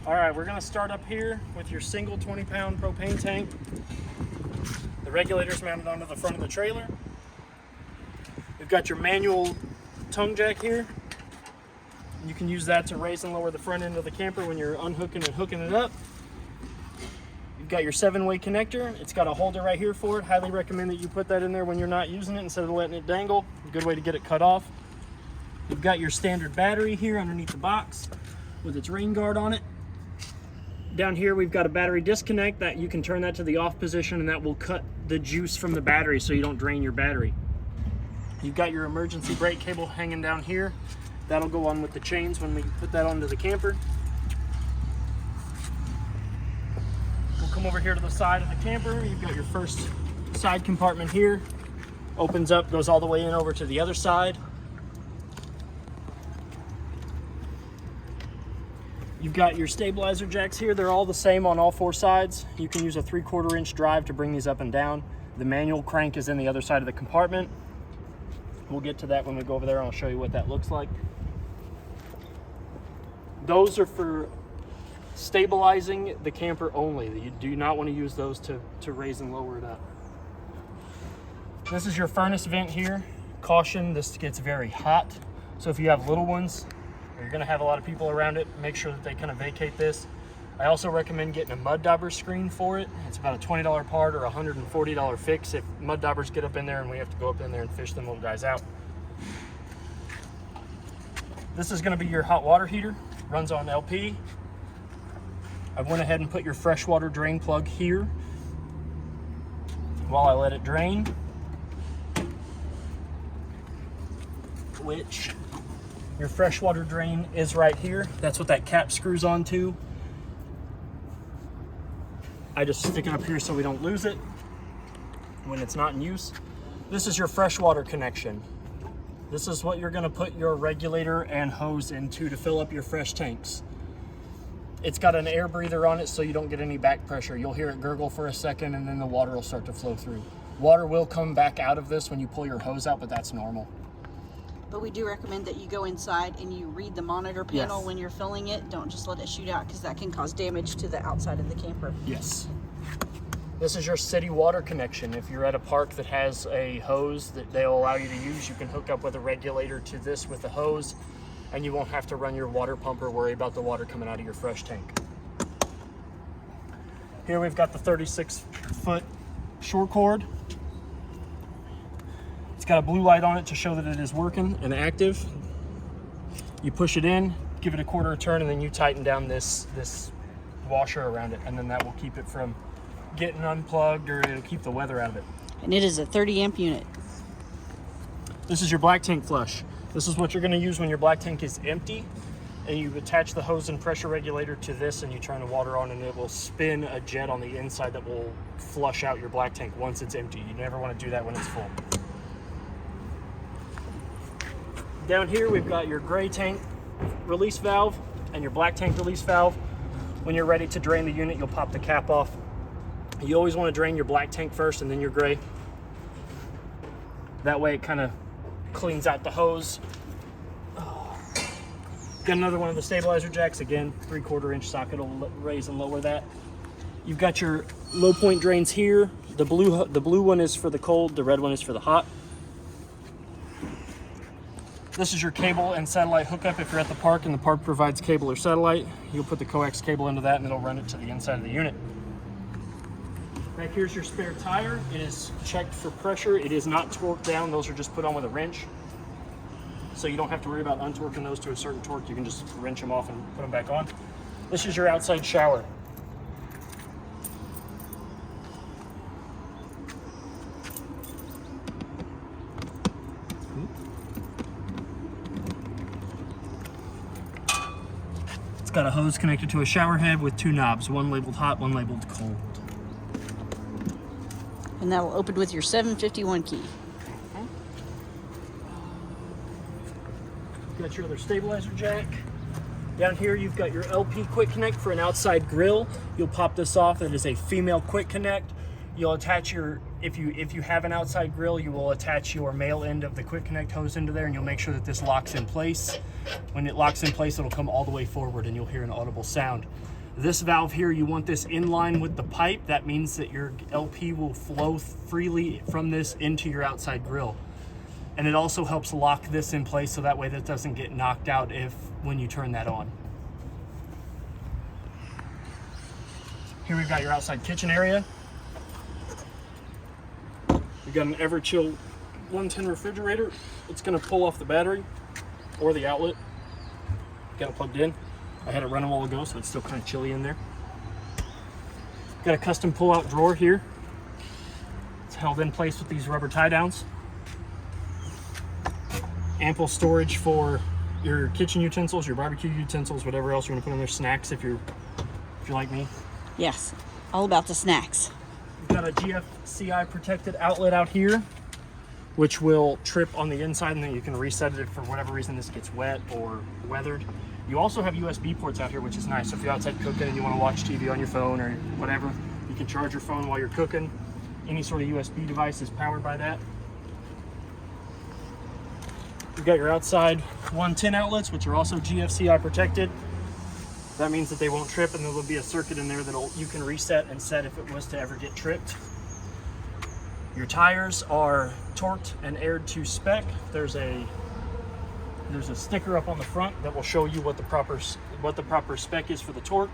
All right, we're gonna start up here with your single 20-pound propane tank. The regulator's mounted onto the front of the trailer. We've got your manual tongue jack here. You can use that to raise and lower the front end of the camper when you're unhooking and hooking it up. You've got your 7-way connector. It's got a holder right here for it. Highly recommend that you put that in there when you're not using it instead of letting it dangle. A good way to get it cut off. You've got your standard battery here underneath the box with its rain guard on it. Down here we've got a battery disconnect that you can turn that to the off position, and that will cut the juice from the battery so you don't drain your battery. You've got your emergency brake cable hanging down here. That'll go on with the chains when we put that onto the camper. We'll come over here to the side of the camper. You've got your first side compartment here. Opens up, goes all the way in over to the other side. You've got your stabilizer jacks here. They're all the same on all 4 sides. You can use a 3/4 inch drive to bring these up and down. The manual crank is in the other side of the compartment. We'll get to that when we go over there, and I'll show you what that looks like. Those are for stabilizing the camper only. You do not want to use those to raise and lower it up. This is your furnace vent here. Caution, this gets very hot. So if you have little ones, or you're gonna have a lot of people around it, make sure that they kind of vacate this. I also recommend getting a mud dauber screen for it. It's about a $20 part or $140 fix if mud daubers get up in there and we have to go up in there and fish them little guys out. This is gonna be your hot water heater. Runs on LP. I went ahead and put your freshwater drain plug here while I let it drain, which your freshwater drain is right here. That's what that cap screws onto. I just stick it up here so we don't lose it when it's not in use. This is your freshwater connection. This is what you're gonna put your regulator and hose into to fill up your fresh tanks. It's got an air breather on it so you don't get any back pressure. You'll hear it gurgle for a second and then the water will start to flow through. Water will come back out of this when you pull your hose out, but that's normal. But we do recommend that you go inside and you read the monitor panel when you're filling it. Don't just let it shoot out, because that can cause damage to the outside of the camper. Yes. This is your city water connection. If you're at a park that has a hose that they'll allow you to use, you can hook up with a regulator to this with the hose, and you won't have to run your water pump or worry about the water coming out of your fresh tank. Here we've got the 36-foot shore cord. It's got a blue light on it to show that it is working and active. You push it in, give it a 1/4 turn, and then you tighten down this washer around it, and then that will keep it from getting unplugged, or it'll keep the weather out of it. And it is a 30 amp unit. This is your black tank flush. This is what you're going to use when your black tank is empty, and you attach the hose and pressure regulator to this, and you turn the water on, and it will spin a jet on the inside that will flush out your black tank once it's empty. You never want to do that when it's full. Down here we've got your gray tank release valve and your black tank release valve. When you're ready to drain the unit, you'll pop the cap off. You always want to drain your black tank first and then your gray. That way it kind of cleans out the hose. Got another one of the stabilizer jacks. Again, 3/4 inch socket will raise and lower that. You've got your low point drains here. The blue one is for the cold, the red one is for the hot. This is your cable and satellite hookup. If you're at the park and the park provides cable or satellite, you'll put the coax cable into that and it'll run it to the inside of the unit. Back here's your spare tire. It is checked for pressure. It is not torqued down. Those are just put on with a wrench. So you don't have to worry about untorquing those to a certain torque. You can just wrench them off and put them back on. This is your outside shower. It's got a hose connected to a shower head with 2 knobs, one labeled hot, one labeled cold. And that'll open with your 751 key. Got your other stabilizer jack. Down here you've got your LP quick connect for an outside grill. You'll pop this off. It is a female quick connect. You'll attach your, if you have an outside grill, you will attach your male end of the quick connect hose into there, and you'll make sure that this locks in place. When it locks in place, it'll come all the way forward and you'll hear an audible sound. This valve here, you want this in line with the pipe. That means that your LP will flow freely from this into your outside grill. And it also helps lock this in place so that way that doesn't get knocked out when you turn that on. Here we've got your outside kitchen area. We've got an Everchill 110 refrigerator. It's gonna pull off the battery or the outlet. Got it plugged in. I had it run a while ago, so it's still kind of chilly in there. Got a custom pull-out drawer here. It's held in place with these rubber tie downs. Ample storage for your kitchen utensils, your barbecue utensils, whatever else you want to put in there, snacks if you're like me. Yes, all about the snacks. We've got a GFCI protected outlet out here, which will trip on the inside, and then you can reset it if for whatever reason this gets wet or weathered. You also have USB ports out here, which is nice. So if you're outside cooking and you want to watch TV on your phone or whatever, you can charge your phone while you're cooking. Any sort of USB device is powered by that. You've got your outside 110 outlets, which are also GFCI protected. That means that they won't trip, and there will be a circuit in there that you can reset and set if it was to ever get tripped. Your tires are torqued and aired to spec. There's a sticker up on the front that will show you what the proper spec is for the torque,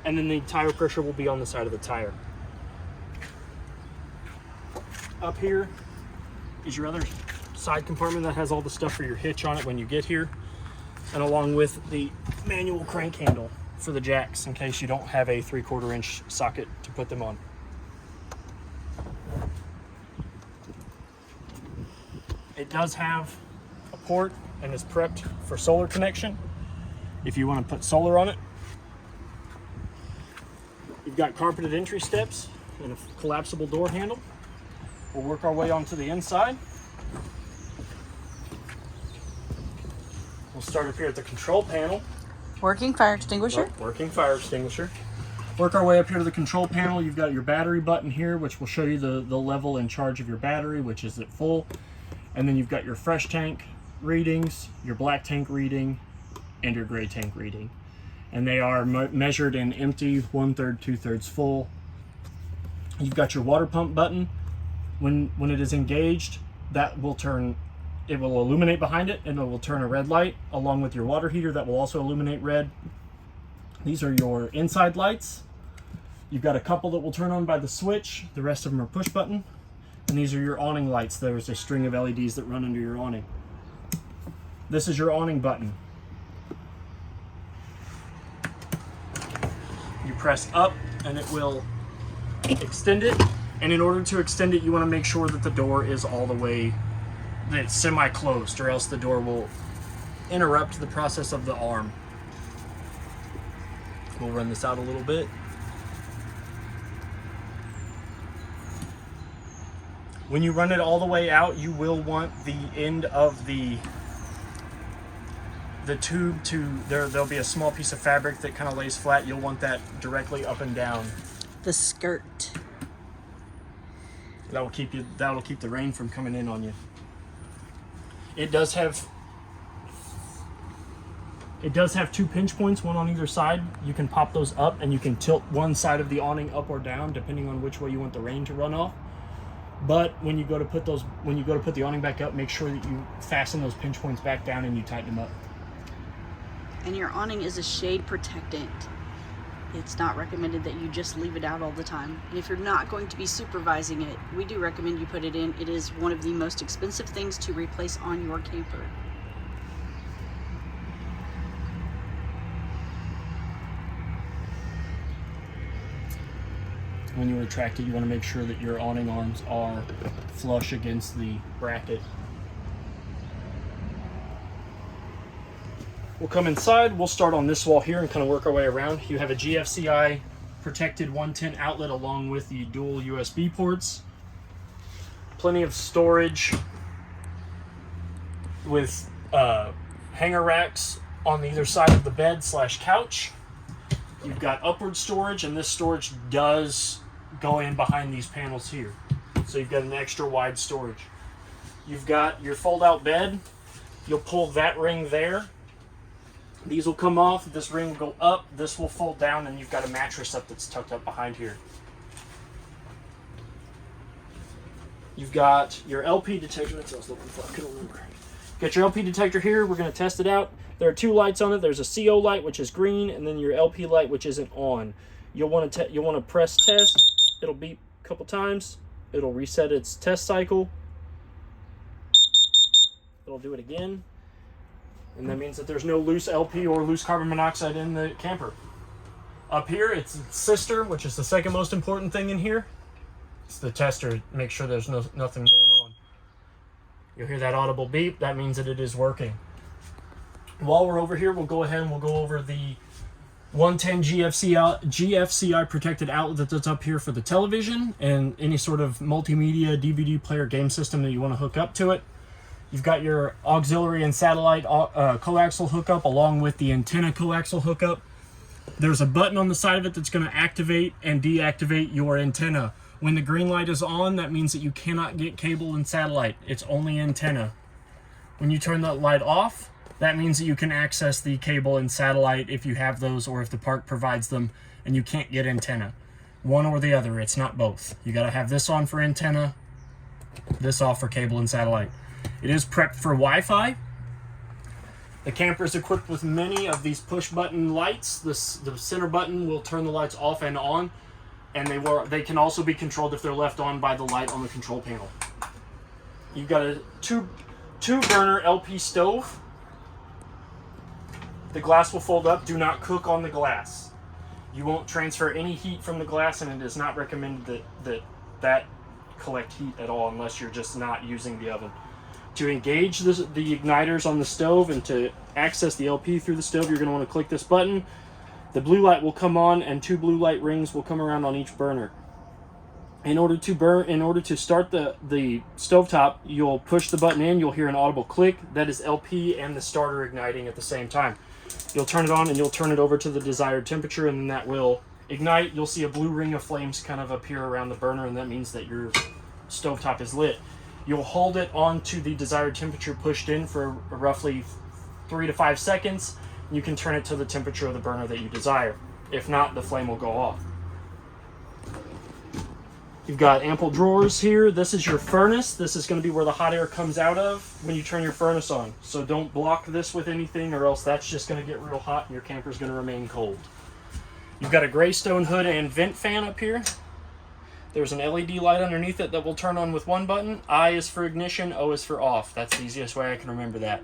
and then the tire pressure will be on the side of the tire. Up here is your other side compartment that has all the stuff for your hitch on it when you get here, and along with the manual crank handle for the jacks in case you don't have a 3/4 inch socket to put them on. It does have a port and is prepped for solar connection if you want to put solar on it. You've got carpeted entry steps and a collapsible door handle. We'll work our way onto the inside. We'll start up here at the control panel. Working fire extinguisher. Working fire extinguisher. Work our way up here to the control panel. You've got your battery button here, which will show you the level and charge of your battery, which is at full. And then you've got your fresh tank readings, your black tank reading, and your gray tank reading. And they are measured in empty, 1/3, 2/3 full. You've got your water pump button. When it is engaged, that will turn, it will illuminate behind it, and it will turn a red light, along with your water heater that will also illuminate red. These are your inside lights. You've got a couple that will turn on by the switch. The rest of them are push button. And these are your awning lights. There's a string of LEDs that run under your awning. This is your awning button. You press up and it will extend it. And in order to extend it, you want to make sure that the door is all the way, that it's semi-closed, or else the door will interrupt the process of the arm. We'll run this out a little bit. When you run it all the way out, you will want the end of the tube to, there'll be a small piece of fabric that kind of lays flat. You'll want that directly up and down. The skirt. That'll keep the rain from coming in on you. It does have 2 pinch points, one on either side. You can pop those up and you can tilt one side of the awning up or down depending on which way you want the rain to run off. But when you go to put the awning back up, make sure that you fasten those pinch points back down and you tighten them up. And your awning is a shade protectant. It's not recommended that you just leave it out all the time. And if you're not going to be supervising it, we do recommend you put it in. It is one of the most expensive things to replace on your camper. When you retract it, you want to make sure that your awning arms are flush against the bracket. We'll come inside. We'll start on this wall here and kind of work our way around. You have a GFCI protected 110 outlet along with the dual USB ports. Plenty of storage with hanger racks on either side of the bed / couch. You've got upward storage, and this storage does go in behind these panels here. So you've got an extra wide storage. You've got your fold-out bed. You'll pull that ring there, These will come off, this ring will go up, this will fold down, and you've got a mattress up that's tucked up behind here. You've got your LP detector, that's what I was looking for, I couldn't remember. Got your LP detector here, we're going to test it out. There are two lights on it. There's a CO light, which is green, and then your LP light, which isn't on. You'll want to press test. It'll beep a couple times. It'll reset its test cycle. It'll do it again. And that means that there's no loose LP or loose carbon monoxide in the camper. Up here, it's sister, which is the second most important thing in here. It's the tester. Make sure there's nothing going on. You'll hear that audible beep. That means that it is working. While we're over here, we'll go ahead and we'll go over the 110 GFCI protected outlet that's up here for the television and any sort of multimedia, DVD player, game system that you want to hook up to it. You've got your auxiliary and satellite coaxial hookup along with the antenna coaxial hookup. There's a button on the side of it that's going to activate and deactivate your antenna. When the green light is on, that means that you cannot get cable and satellite. It's only antenna. When you turn that light off, that means that you can access the cable and satellite if you have those or if the park provides them and you can't get antenna. One or the other, it's not both. You got to have this on for antenna, this off for cable and satellite. It is prepped for Wi-Fi. The camper is equipped with many of these push button lights. The center button will turn the lights off and on, and they can also be controlled if they're left on by the light on the control panel. You've got a two burner LP stove. The glass will fold up. Do not cook on the glass. You won't transfer any heat from the glass, and it is not recommended that collect heat at all unless you're just not using the oven. To engage the igniters on the stove and to access the LP through the stove, you're going to want to click this button. The blue light will come on, and two blue light rings will come around on each burner. In order to start the stovetop, you'll push the button in. You'll hear an audible click. That is LP and the starter igniting at the same time. You'll turn it on and you'll turn it over to the desired temperature, and then that will ignite. You'll see a blue ring of flames kind of appear around the burner, and that means that your stovetop is lit. You'll hold it onto the desired temperature pushed in for roughly 3 to 5 seconds. You can turn it to the temperature of the burner that you desire. If not, the flame will go off. You've got ample drawers here. This is your furnace. This is going to be where the hot air comes out of when you turn your furnace on. So don't block this with anything, or else that's just going to get real hot and your camper's going to remain cold. You've got a Greystone hood and vent fan up here. There's an LED light underneath it that will turn on with one button. I is for ignition, O is for off. That's the easiest way I can remember that.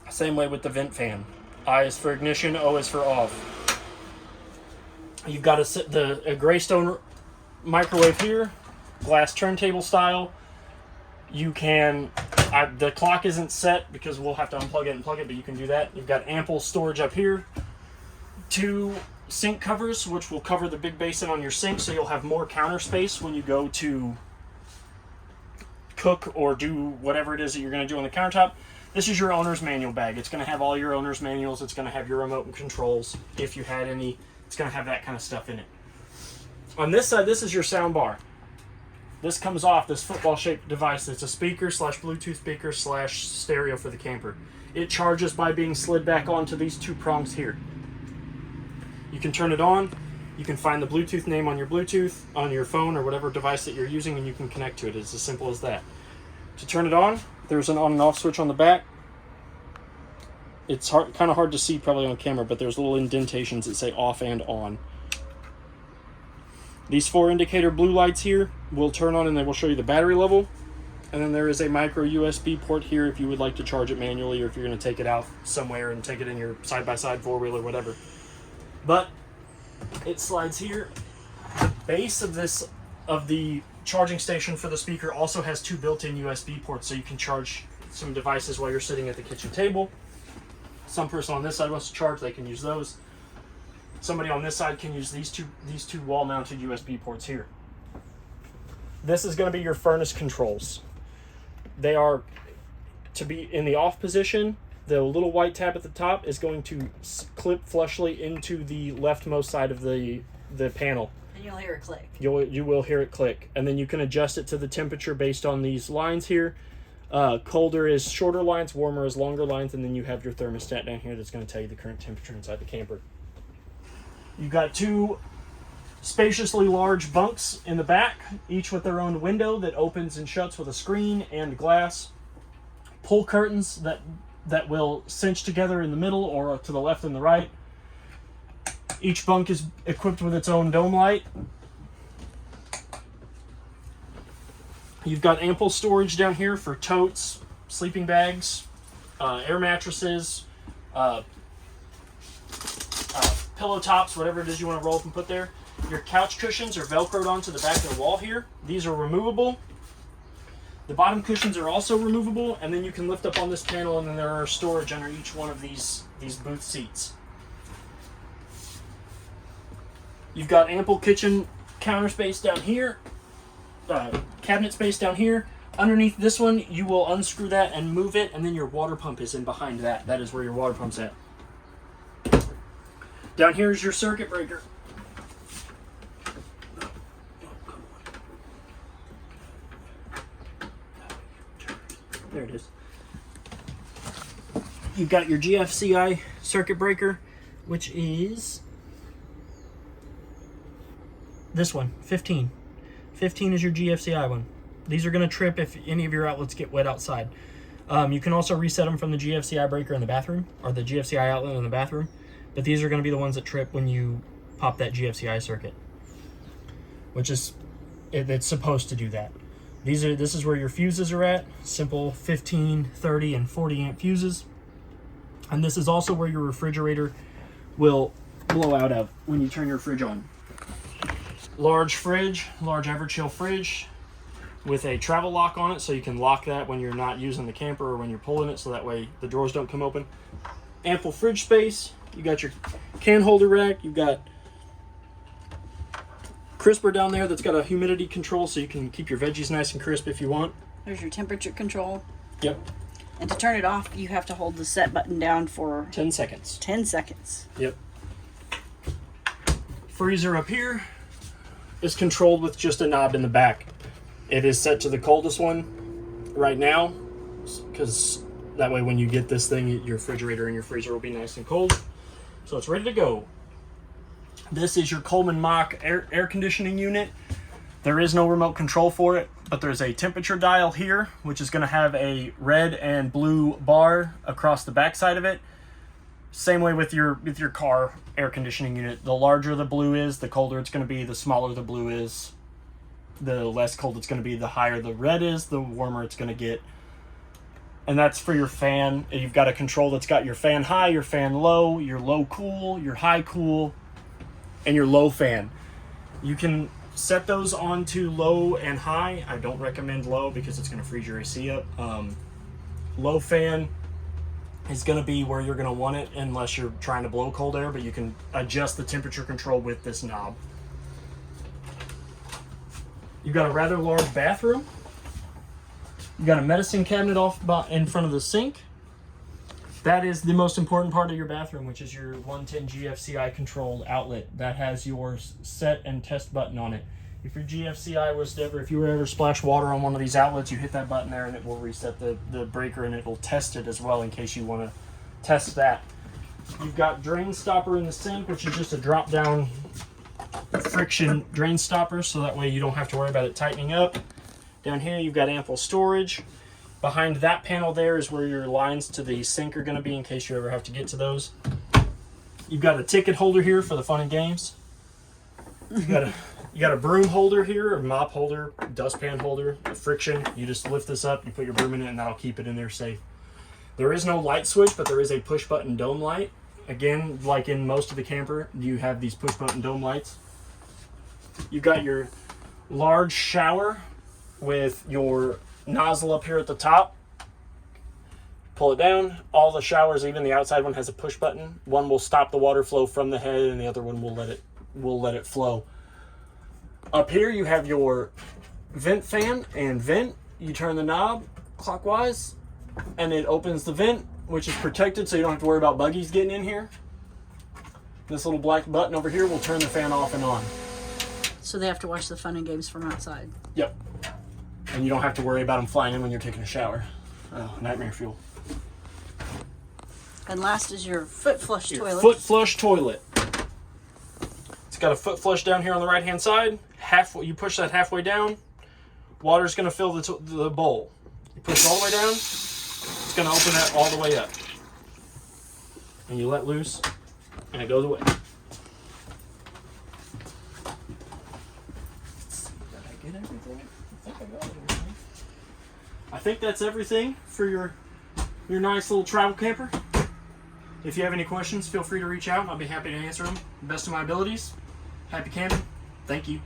Same way with the vent fan. I is for ignition, O is for off. You've got a Greystone microwave here, glass turntable style. You can, the clock isn't set because we'll have to unplug it and plug it, but you can do that. You've got ample storage up here. 2 sink covers, which will cover the big basin on your sink, so you'll have more counter space when you go to cook or do whatever it is that you're going to do on the countertop. This is your owner's manual bag. It's going to have all your owner's manuals. It's going to have your remote and controls, if you had any. It's going to have that kind of stuff in it. On this side, this is your sound bar. This comes off this football-shaped device. It's a speaker / Bluetooth speaker / stereo for the camper. It charges by being slid back onto these 2 prongs here. You can turn it on. You can find the Bluetooth name on your Bluetooth, on your phone, or whatever device that you're using, and you can connect to it. It's as simple as that. To turn it on, there's an on and off switch on the back. It's kind of hard to see probably on camera, but there's little indentations that say off and on. These 4 indicator blue lights here will turn on and they will show you the battery level. And then there is a micro USB port here if you would like to charge it manually, or if you're going to take it out somewhere and take it in your side-by-side 4-wheeler, whatever. But it slides here. The base of the charging station for the speaker also has 2 built-in USB ports, so you can charge some devices while you're sitting at the kitchen table. Some person on this side wants to charge, they can use those. Somebody on this side can use these two wall-mounted USB ports here. This is going to be your furnace controls. They are to be in the off position. The little white tab at the top is going to clip flushly into the leftmost side of the panel. And you'll hear it click. You will hear it click. And then you can adjust it to the temperature based on these lines here. Colder is shorter lines, warmer is longer lines, and then you have your thermostat down here that's going to tell you the current temperature inside the camper. You've got 2 spaciously large bunks in the back, each with their own window that opens and shuts with a screen and glass. Pull curtains that will cinch together in the middle or to the left and the right. Each bunk is equipped with its own dome light. You've got ample storage down here for totes, sleeping bags, air mattresses, pillow tops, whatever it is you want to roll up and put there. Your couch cushions are velcroed onto the back of the wall here. These are removable. The bottom cushions are also removable, and then you can lift up on this panel, and then there are storage under each one of these booth seats. You've got ample kitchen counter space down here, cabinet space down here. Underneath this one, you will unscrew that and move it, and then your water pump is in behind that. That is where your water pump's at. Down here is your circuit breaker. There it is. You've got your GFCI circuit breaker, which is this one, 15. 15 is your GFCI one. These are going to trip if any of your outlets get wet outside. You can also reset them from the GFCI breaker in the bathroom, or the GFCI outlet in the bathroom, but these are going to be the ones that trip when you pop that GFCI circuit, which is, it's supposed to do that. This is where your fuses are at, simple 15, 30, and 40 amp fuses. And this is also where your refrigerator will blow out of when you turn your fridge on. Large fridge, large Everchill fridge with a travel lock on it, so you can lock that when you're not using the camper or when you're pulling it, so that way the drawers don't come open. Ample fridge space. You got your can holder rack. You've got crisper down there that's got a humidity control, so you can keep your veggies nice and crisp if you want. There's your temperature control. Yep. And to turn it off, you have to hold the set button down for 10 seconds. 10 seconds. Yep. Freezer up here is controlled with just a knob in the back. It is set to the coldest one right now, because that way when you get this thing, your refrigerator and your freezer will be nice and cold. So it's ready to go. This is your Coleman Mach air conditioning unit. There is no remote control for it, but there's a temperature dial here, which is going to have a red and blue bar across the back side of it. Same way with your car air conditioning unit. The larger the blue is, the colder it's going to be. The smaller the blue is, the less cold it's going to be. The higher the red is, the warmer it's going to get. And that's for your fan. You've got a control that's got your fan high, your fan low, your low cool, your high cool, and your low fan. You can set those onto low and high. I don't recommend low because it's going to freeze your AC up. Low fan is going to be where you're going to want it unless you're trying to blow cold air, but you can adjust the temperature control with this knob. You've got a rather large bathroom. You've got a medicine cabinet off in front of the sink. That is the most important part of your bathroom, which is your 110 GFCI controlled outlet. That has your set and test button on it. If your GFCI was to ever, if you were ever splash water on one of these outlets, you hit that button there and it will reset the breaker, and it will test it as well in case you want to test that. You've got drain stopper in the sink, which is just a drop down friction drain stopper, so that way you don't have to worry about it tightening up. Down here you've got ample storage. Behind that panel there is where your lines to the sink are going to be in case you ever have to get to those. You've got a ticket holder here for the fun and games. You got a broom holder here, a mop holder, dustpan holder, a friction. You just lift this up, you put your broom in it, and that'll keep it in there safe. There is no light switch, but there is a push button dome light. Again, like in most of the camper, you have these push button dome lights. You've got your large shower with your nozzle up here at the top. Pull it down. All the showers, even the outside one, has a push button. One will stop the water flow from the head, and the other one will let it flow. Up here you have your vent fan and vent. You turn the knob clockwise and it opens the vent, which is protected so you don't have to worry about buggies getting in here. This little black button over here will turn the fan off and on. So they have to watch the fun and games from outside. Yep. And you don't have to worry about them flying in when you're taking a shower. Oh, nightmare fuel. And last is your foot flush Your toilet. foot flush toilet. It's got a foot flush down here on the right hand side. Halfway, you push that halfway down, water's going to fill the bowl. You push it all the way down, it's going to open that all the way up. And you let loose, and it goes away. Did I get everything? I think I got everything. I think that's everything for your nice little travel camper. If you have any questions, feel free to reach out and I'll be happy to answer them to the best of my abilities. Happy camping. Thank you.